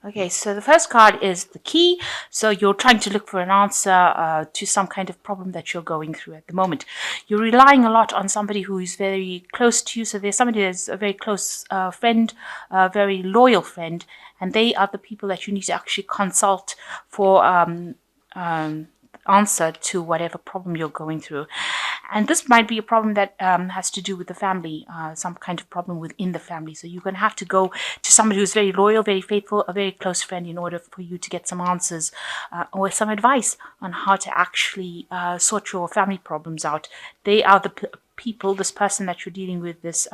Okay, so the first card is the key. So you're trying to look for an answer to some kind of problem that you're going through at the moment. You're relying a lot on somebody who is very close to you. So there's somebody that's a very close friend, a very loyal friend, and they are the people that you need to actually consult for answer to whatever problem you're going through. And this might be a problem that has to do with the family, some kind of problem within the family. So you're going to have to go to somebody who's very loyal, very faithful, a very close friend in order for you to get some answers or some advice on how to actually sort your family problems out. They are the people, this person that you're dealing with, this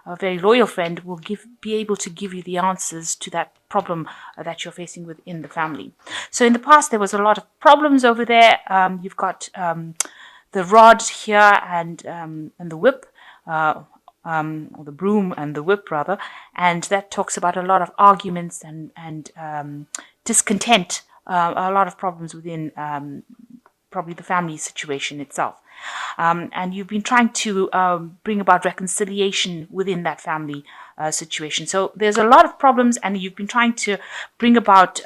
a very loyal friend will be able to give you the answers to that problem that you're facing within the family. So in the past, there was a lot of problems over there. You've got the rod here and the whip, or the broom and the whip rather, and that talks about a lot of arguments and discontent, a lot of problems within probably the family situation itself. And you've been trying to bring about reconciliation within that family situation. So there's a lot of problems, and you've been trying to bring about,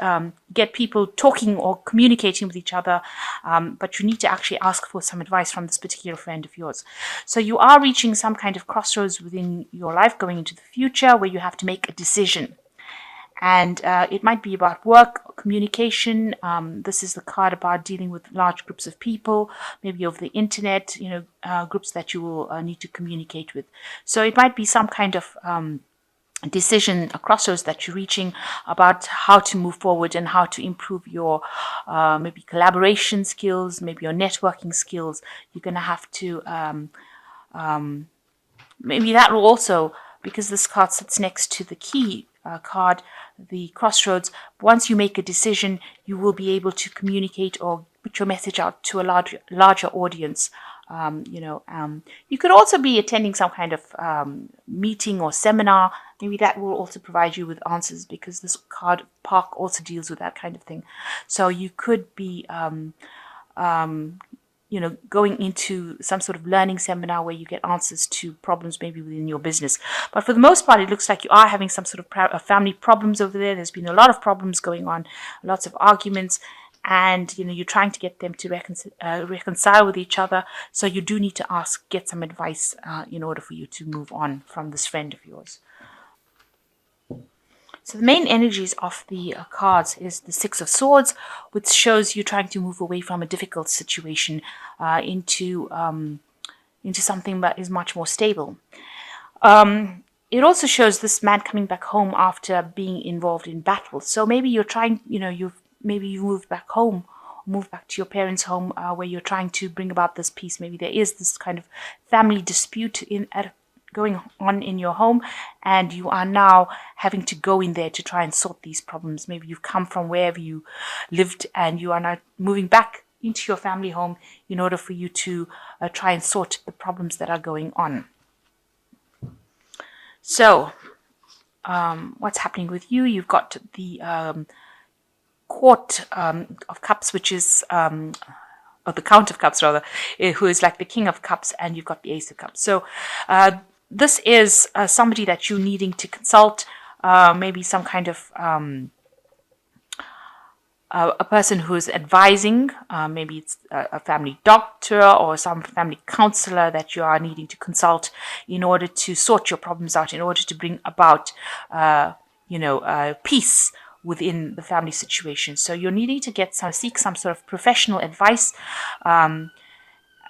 get people talking or communicating with each other, but you need to actually ask for some advice from this particular friend of yours. So you are reaching some kind of crossroads within your life going into the future where you have to make a decision. And it might be about work, communication. This is the card about dealing with large groups of people, maybe over the internet, groups that you will need to communicate with. So it might be some kind of decision, a crossroads that you're reaching about how to move forward and how to improve your maybe collaboration skills, maybe your networking skills. You're going to have to, maybe that will also, because this card sits next to the key card, the crossroads, once you make a decision, you will be able to communicate or put your message out to a larger audience. You could also be attending some kind of meeting or seminar. Maybe that will also provide you with answers, because this card park also deals with that kind of thing. So you could be going into some sort of learning seminar where you get answers to problems maybe within your business. But for the most part, it looks like you are having some sort of family problems over there. There's been a lot of problems going on, lots of arguments, and you're trying to get them to reconcile with each other. So you do need to get some advice in order for you to move on from this friend of yours. So the main energies of the cards is the Six of Swords, which shows you trying to move away from a difficult situation into something that is much more stable. It also shows this man coming back home after being involved in battle. So maybe you're trying, you moved back home, moved back to your parents' home where you're trying to bring about this peace. Maybe there is this kind of family dispute going on in your home, and you are now having to go in there to try and sort these problems. Maybe you've come from wherever you lived and you are now moving back into your family home in order for you to try and sort the problems that are going on. So what's happening with you? You've got the Court of Cups, which is or the Count of Cups rather, who is like the King of Cups, and you've got the Ace of Cups. So this is somebody that you're needing to consult, maybe some kind of a person who's advising, maybe it's a family doctor or some family counselor that you are needing to consult in order to sort your problems out, in order to bring about, peace within the family situation. So you're needing to seek some sort of professional advice,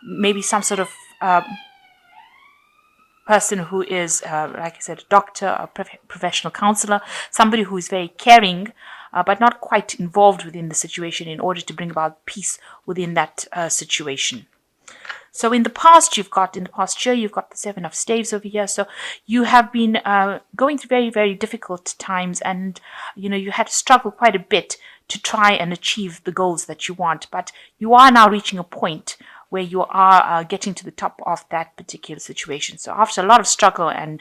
maybe some sort of person who is, like I said, a doctor, a professional counselor, somebody who is very caring, but not quite involved within the situation in order to bring about peace within that situation. So in the past year, you've got the Seven of Staves over here. So you have been going through very, very difficult times, and you had to struggle quite a bit to try and achieve the goals that you want. But you are now reaching a point where you are getting to the top of that particular situation. So after a lot of struggle and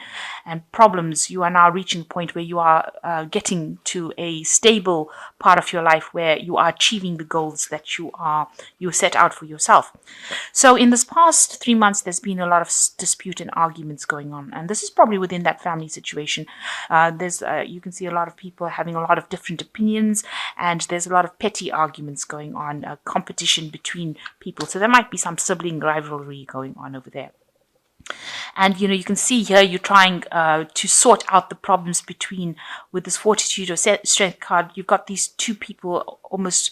problems, you are now reaching a point where you are getting to a stable part of your life where you are achieving the goals that you set out for yourself. So in this past 3 months, there's been a lot of dispute and arguments going on, and this is probably within that family situation. There's you can see a lot of people having a lot of different opinions, and there's a lot of petty arguments going on, competition between people. So there might be some sibling rivalry going on over there. And you can see here you're trying to sort out the problems between, with this fortitude or strength card, you've got these two people almost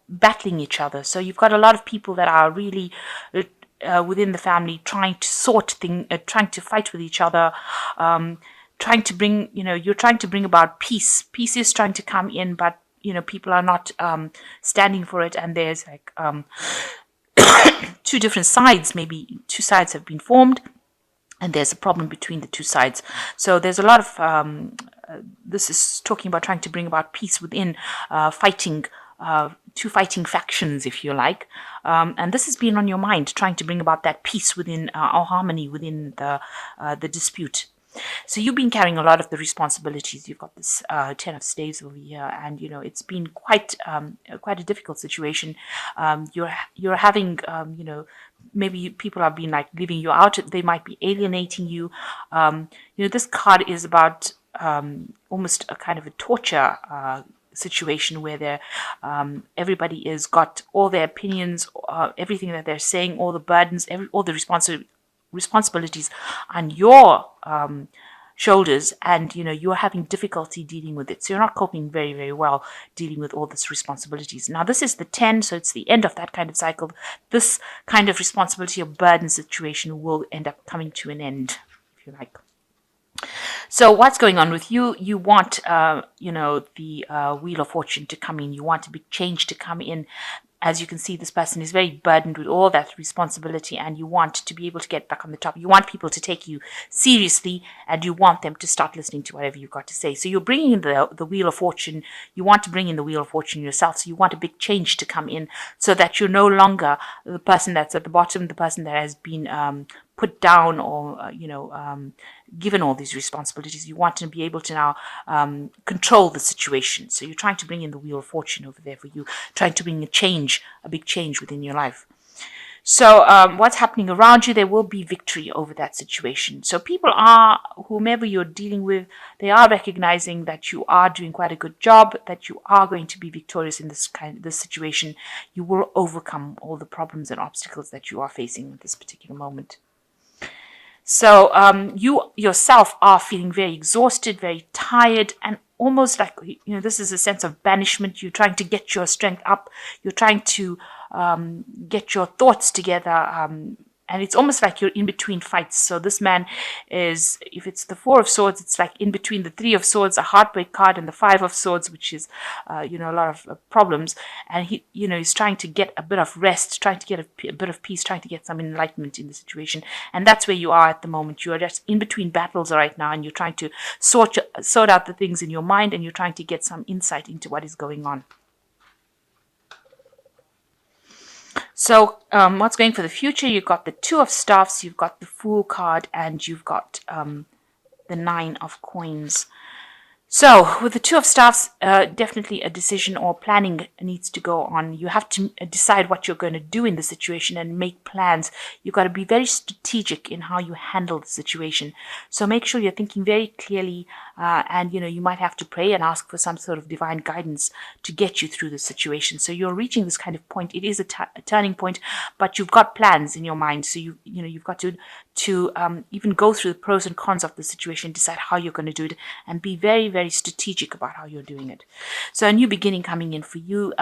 battling each other. So you've got a lot of people that are really within the family trying to trying to fight with each other, trying to bring, you're trying to bring about peace. Peace is trying to come in, but people are not standing for it, and there's like two different sides, maybe two sides have been formed, and there's a problem between the two sides. So there's a lot of this is talking about trying to bring about peace within fighting, two fighting factions, if you like, and this has been on your mind, trying to bring about that peace within or harmony within the dispute. So you've been carrying a lot of the responsibilities. You've got this 10 of staves over here, and it's been quite a difficult situation. You're having maybe people have been like leaving you out. They might be alienating you. This card is about almost a kind of a torture situation where everybody is got all their opinions, everything that they're saying, all the burdens, all the responsibilities on your shoulders, and you're having difficulty dealing with it. So you're not coping very, very well dealing with all these responsibilities. Now this is the 10, so it's the end of that kind of cycle. This kind of responsibility or burden situation will end up coming to an end, if you like. So what's going on with you? You want, the Wheel of Fortune to come in. You want a big change to come in. As you can see, this person is very burdened with all that responsibility, and you want to be able to get back on the top. You want people to take you seriously, and you want them to start listening to whatever you've got to say. So you're bringing in the Wheel of Fortune. You want to bring in the Wheel of Fortune yourself. So you want a big change to come in, so that you're no longer the person that's at the bottom, the person that has been put down or given all these responsibilities. You want to be able to now control the situation. So you're trying to bring in the Wheel of Fortune over there for you, trying to bring a big change within your life. So what's happening around you, there will be victory over that situation. So people are, whomever you're dealing with, they are recognizing that you are doing quite a good job, that you are going to be victorious in this situation. You will overcome all the problems and obstacles that you are facing at this particular moment. So you yourself are feeling very exhausted, very tired, and almost like, this is a sense of banishment. You're trying to get your strength up. You're trying to get your thoughts together. And it's almost like you're in between fights. So this man is, if it's the 4 of Swords, it's like in between the 3 of Swords, a heartbreak card, and the 5 of Swords, which is, a lot of problems. And he, he's trying to get a bit of rest, trying to get a bit of peace, trying to get some enlightenment in the situation. And that's where you are at the moment. You are just in between battles right now, and you're trying to sort out the things in your mind, and you're trying to get some insight into what is going on. So what's going for the future? You've got the 2 of Staffs, you've got the Fool card, and you've got the 9 of Coins. So with the 2 of Staffs, definitely a decision or planning needs to go on. You have to decide what you're going to do in the situation and make plans. You've got to be very strategic in how you handle the situation. So make sure you're thinking very clearly, and you might have to pray and ask for some sort of divine guidance to get you through the situation. So you're reaching this kind of point. It is a turning point, but you've got plans in your mind. So you've got to even go through the pros and cons of the situation, decide how you're going to do it, and be very, very strategic about how you're doing it. So a new beginning coming in for you.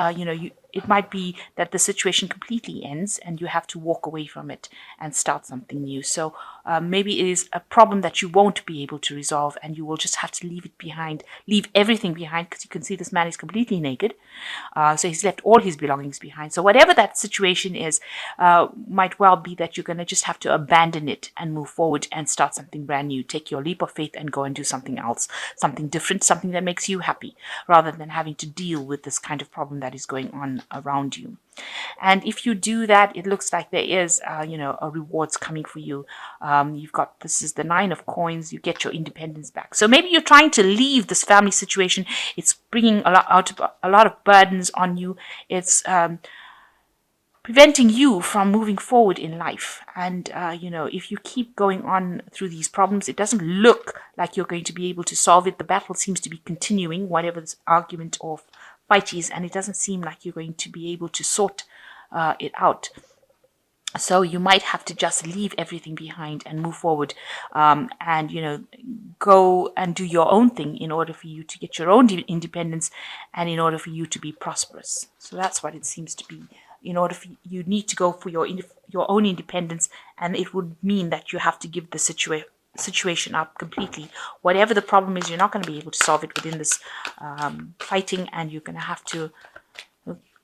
It might be that the situation completely ends and you have to walk away from it and start something new. So maybe it is a problem that you won't be able to resolve, and you will just have to leave it behind, leave everything behind, because you can see this man is completely naked. So he's left all his belongings behind. So whatever that situation is, might well be that you're going to just have to abandon it and move forward and start something brand new. Take your leap of faith and go and do something else, something different, something that makes you happy, rather than having to deal with this kind of problem that is going on everyone around you. And if you do that, it looks like there is, a rewards coming for you. This is the 9 of coins. You get your independence back. So maybe you're trying to leave this family situation. It's bringing a lot of burdens on you. It's preventing you from moving forward in life. And, if you keep going on through these problems, it doesn't look like you're going to be able to solve it. The battle seems to be continuing, whatever this argument or fight is, and it doesn't seem like you're going to be able to sort it out. So you might have to just leave everything behind and move forward, and go and do your own thing in order for you to get your own independence, and in order for you to be prosperous. So that's what it seems to be. In order for you need to go for your own independence, and it would mean that you have to give the situation up completely. Whatever the problem is, you're not going to be able to solve it within this fighting, and you're going to have to,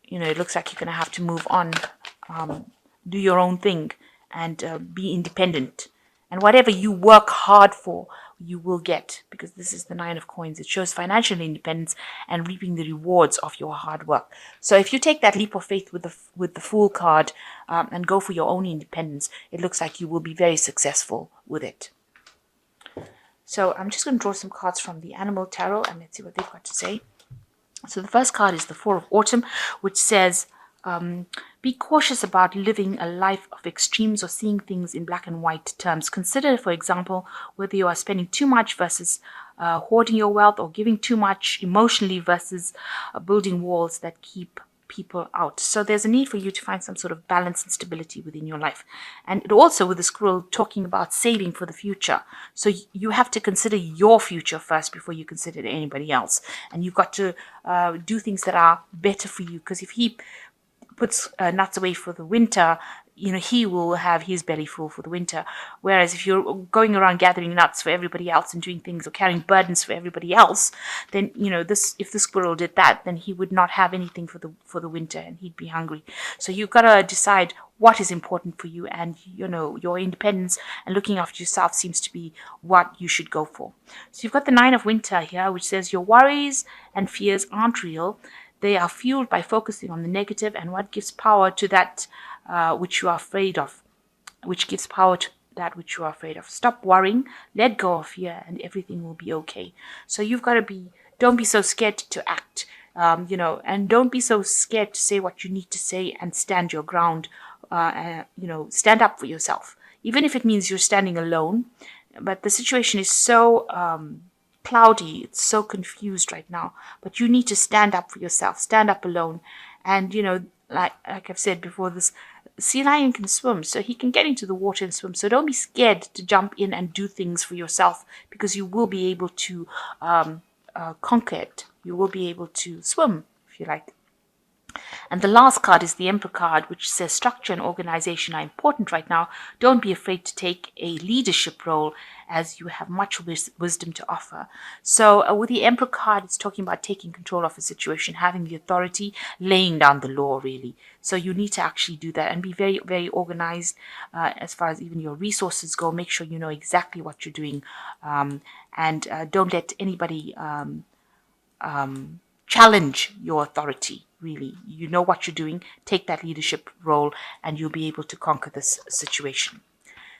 it looks like you're going to have to move on, do your own thing, and be independent. And whatever you work hard for, you will get, because this is the 9 of coins. It shows financial independence and reaping the rewards of your hard work. So if you take that leap of faith with the Fool card, and go for your own independence, it looks like you will be very successful with it. So I'm just going to draw some cards from the Animal Tarot, and let's see what they've got to say. So the first card is the 4 of Autumn, which says, be cautious about living a life of extremes or seeing things in black and white terms. Consider, for example, whether you are spending too much versus hoarding your wealth, or giving too much emotionally versus building walls that keep people out. So there's a need for you to find some sort of balance and stability within your life. And it also, with the squirrel, talking about saving for the future. So you have to consider your future first before you consider anybody else. And you've got to do things that are better for you, because if he puts nuts away for the winter, he will have his belly full for the winter. Whereas if you're going around gathering nuts for everybody else and doing things or carrying burdens for everybody else, then if the squirrel did that, then he would not have anything for the winter, and he'd be hungry. So you've got to decide what is important for you, and your independence and looking after yourself seems to be what you should go for. So you've got the 9 of Winter here, which says your worries and fears aren't real. They are fueled by focusing on the negative, and what gives power to that which you are afraid of. Which gives power to that which you are afraid of. Stop worrying, let go of fear, and everything will be okay. So you've got to don't be so scared to act, and don't be so scared to say what you need to say, and stand your ground. Stand up for yourself, even if it means you're standing alone. But the situation is so cloudy, it's so confused right now, but you need to stand up for yourself, stand up alone. And like I've said before, this sea lion can swim, so he can get into the water and swim. So don't be scared to jump in and do things for yourself, because you will be able to conquer it. You will be able to swim, if you like. And the last card is the Emperor card, which says structure and organization are important right now. Don't be afraid to take a leadership role, as you have much wisdom to offer. So with the Emperor card, it's talking about taking control of a situation, having the authority, laying down the law, really. So you need to actually do that and be very, very organized as far as even your resources go. Make sure you know exactly what you're doing, and don't let anybody challenge your authority. Really, you know what you're doing. Take that leadership role, and you'll be able to conquer this situation.